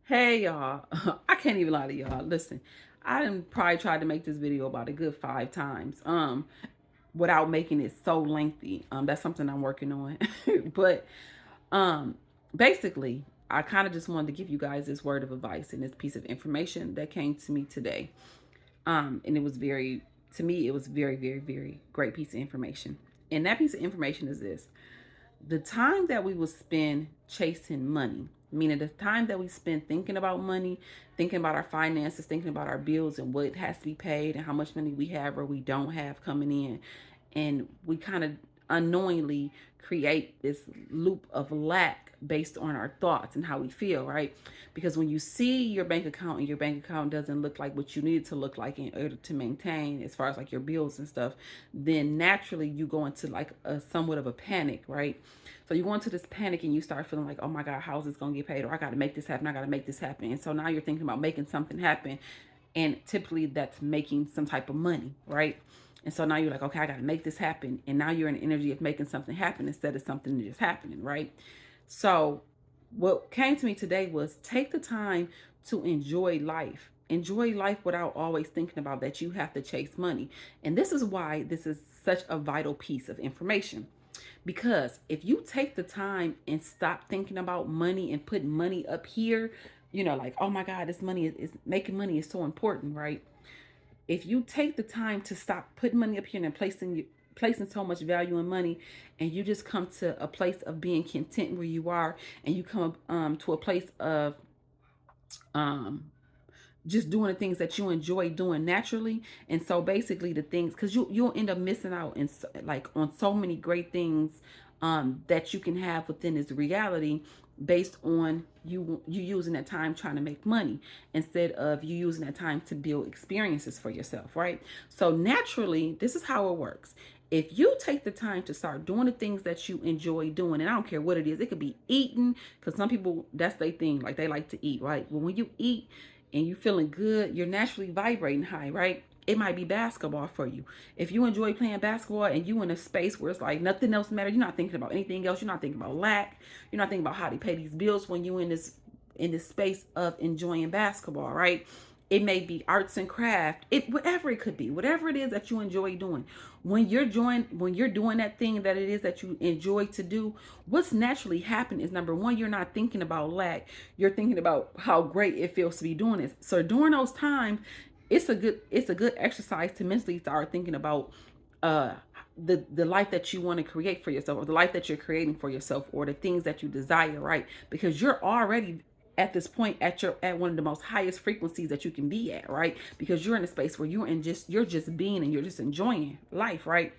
Hey y'all, I can't even lie to y'all. Listen, I done probably tried to make this video about a good 5 times, without making it so lengthy. That's something I'm working on. But um, basically, I kind of just wanted to give you guys this word of advice and this piece of information that came to me today. And it was to me, it was very, very, very great piece of information. And that piece of information is this: the time that we will spend chasing money, meaning the time that we spend thinking about money, thinking about our finances, thinking about our bills and what has to be paid and how much money we have or we don't have coming in, and we kind of unknowingly create this loop of lack based on our thoughts and how we feel, right? Because when you see your bank account and your bank account doesn't look like what you need it to look like in order to maintain as far as like your bills and stuff, then naturally you go into like a somewhat of a panic, right? So you go into this panic and you start feeling like, oh my God, how is this gonna get paid? Or I gotta make this happen, I gotta make this happen. And so now you're thinking about making something happen. And typically that's making some type of money, right? And so now you're like, okay, I got to make this happen. And now you're in the energy of making something happen instead of something just happening, right? So what came to me today was take the time to enjoy life. Enjoy life without always thinking about that you have to chase money. And this is why this is such a vital piece of information. Because if you take the time and stop thinking about money and put money up here, like, oh my God, this money is making money is so important, right? If you take the time to stop putting money up here and placing so much value in money, and you just come to a place of being content where you are, and you come to a place of um just doing the things that you enjoy doing naturally. And so basically the things, because you'll end up missing out in like on so many great things that you can have within this reality, based on you using that time trying to make money instead of you using that time to build experiences for yourself, right? So naturally, this is how it works. If you take the time to start doing the things that you enjoy doing, and I don't care what it is, it could be eating, because some people, that's their thing, like they like to eat, right? Well, when you eat and you feeling good, you're naturally vibrating high, right? It might be basketball for you. If you enjoy playing basketball and you in a space where it's like nothing else matters, you're not thinking about anything else. You're not thinking about lack. You're not thinking about how to pay these bills when you in this space of enjoying basketball, right? It may be arts and craft, whatever it could be, whatever it is that you enjoy doing. When you're doing that thing that it is that you enjoy to do, what's naturally happening is, number one, you're not thinking about lack. You're thinking about how great it feels to be doing this. So during those times, it's a good exercise to mentally start thinking about uh the life that you want to create for yourself, or the life that you're creating for yourself, or the things that you desire, right? Because you're already at this point at one of the most highest frequencies that you can be at, right? Because you're in a space where you're just being and you're just enjoying life, right?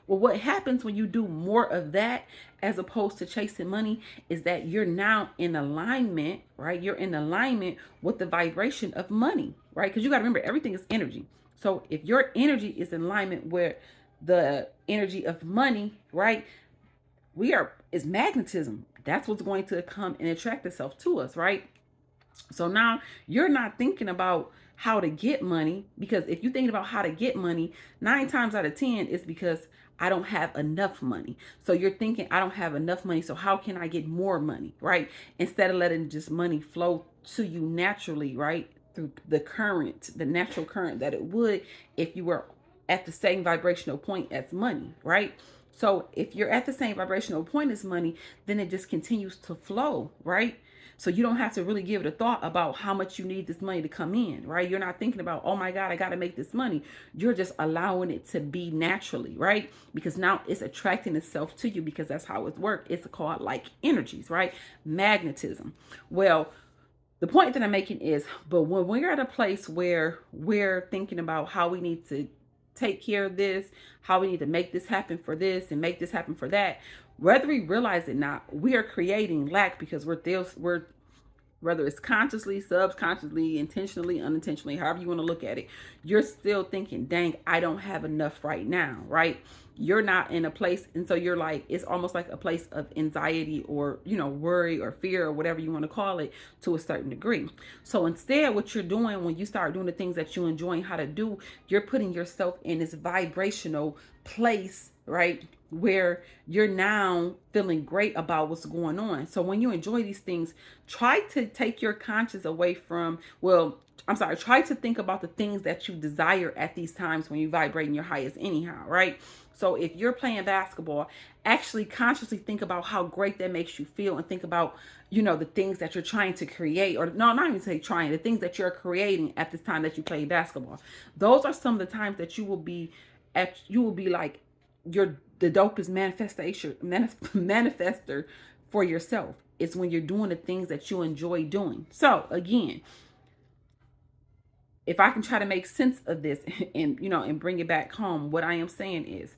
Well, what happens when you do more of that as opposed to chasing money is that you're now in alignment, right? You're in alignment with the vibration of money, right? Because you got to remember, everything is energy. So if your energy is in alignment with the energy of money, right? Is magnetism. That's what's going to come and attract itself to us, right? So now you're not thinking about how to get money, because if you're thinking about how to get money, 9 times out of 10 it's because I don't have enough money. So you're thinking, I don't have enough money, so how can I get more money, right? Instead of letting just money flow to you naturally, right? Through the natural current that it would if you were at the same vibrational point as money, right? So if you're at the same vibrational point as money, then it just continues to flow, right? So you don't have to really give it a thought about how much you need this money to come in, right? You're not thinking about, oh my God, I got to make this money. You're just allowing it to be naturally, right? Because now it's attracting itself to you, because that's how it works. It's called like energies, right? Magnetism. Well, the point that I'm making is, but when we're at a place where we're thinking about how we need to take care of this, how we need to make this happen for this and make this happen for that, whether we realize it or not, we are creating lack, because we're whether it's consciously, subconsciously, intentionally, unintentionally, however you want to look at it, you're still thinking, dang, I don't have enough right now, right? You're not in a place. And so you're like, it's almost like a place of anxiety or, worry or fear or whatever you want to call it, to a certain degree. So instead, what you're doing when you start doing the things that you enjoy how to do, you're putting yourself in this vibrational place, right? where you're now feeling great about what's going on. So when you enjoy these things, try to take your conscience away from, well, I'm sorry, try to think about the things that you desire at these times when you vibrate in your highest anyhow, right? So if you're playing basketball, actually consciously think about how great that makes you feel, and think about, the things that you're trying to create, or no, not even say trying, the things that you're creating at this time that you play basketball. Those are some of the times that you will be like you're the dopest manifester for yourself. It's when you're doing the things that you enjoy doing. So again, if I can try to make sense of this and bring it back home, what I am saying is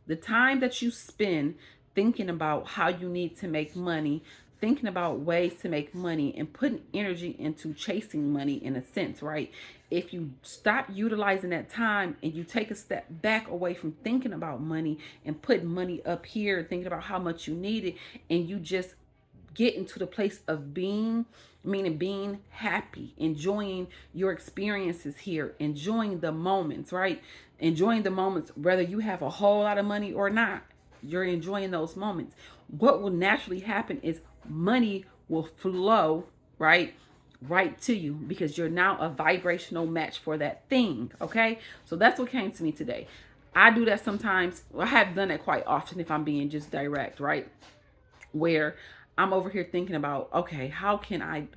the time that you spend thinking about how you need to make money, thinking about ways to make money, and putting energy into chasing money in a sense, right? If you stop utilizing that time and you take a step back away from thinking about money and putting money up here, thinking about how much you need it, and you just get into the place of being, meaning being happy, enjoying your experiences here, enjoying the moments, right? Enjoying the moments, whether you have a whole lot of money or not, you're enjoying those moments. What will naturally happen is money will flow, right? Right to you, because you're now a vibrational match for that thing. Okay. So that's what came to me today. I do that sometimes. I have done that quite often, if I'm being just direct, right? Where I'm over here thinking about, okay,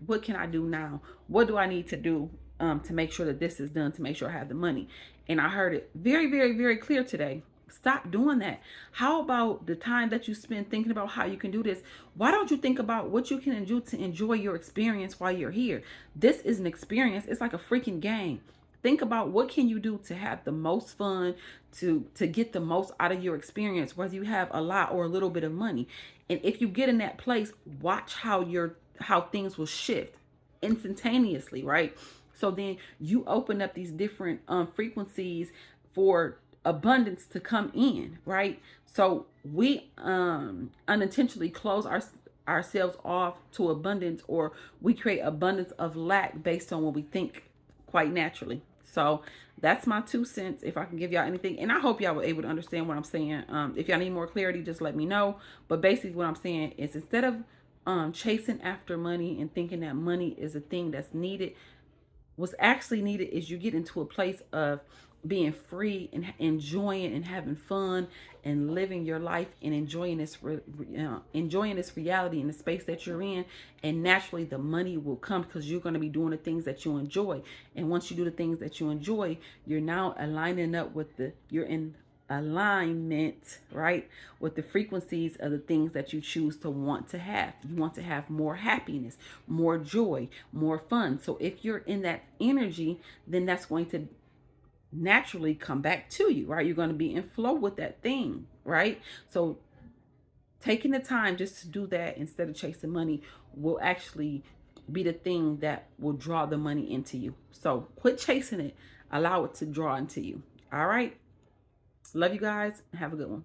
what can I do now? What do I need to do to make sure that this is done, to make sure I have the money? And I heard it very, very, very clear today. Stop doing that. How about the time that you spend thinking about how you can do this? Why don't you think about what you can do to enjoy your experience while you're here? This is an experience. It's like a freaking game. Think about what can you do to have the most fun, to get the most out of your experience, whether you have a lot or a little bit of money. And if you get in that place, watch how things will shift instantaneously, right? So then you open up these different frequencies for abundance to come in, right? So we unintentionally close ourselves off to abundance, or we create abundance of lack based on what we think, quite naturally. So that's my 2 cents, if I can give y'all anything. And I hope y'all were able to understand what I'm saying. If y'all need more clarity, just let me know. But basically what I'm saying is, instead of chasing after money and thinking that money is a thing that's needed, what's actually needed is you get into a place of being free and enjoying and having fun and living your life and enjoying this reality in the space that you're in. And naturally the money will come, because you're going to be doing the things that you enjoy. And once you do the things that you enjoy, you're now aligning up with you're in alignment, right, with the frequencies of the things that you choose to want to have. You want to have more happiness, more joy, more fun. So if you're in that energy, then that's going to naturally come back to you, right? You're going to be in flow with that thing, right? So taking the time just to do that instead of chasing money will actually be the thing that will draw the money into you. So quit chasing it, allow it to draw into you. All right. Love you guys. Have a good one.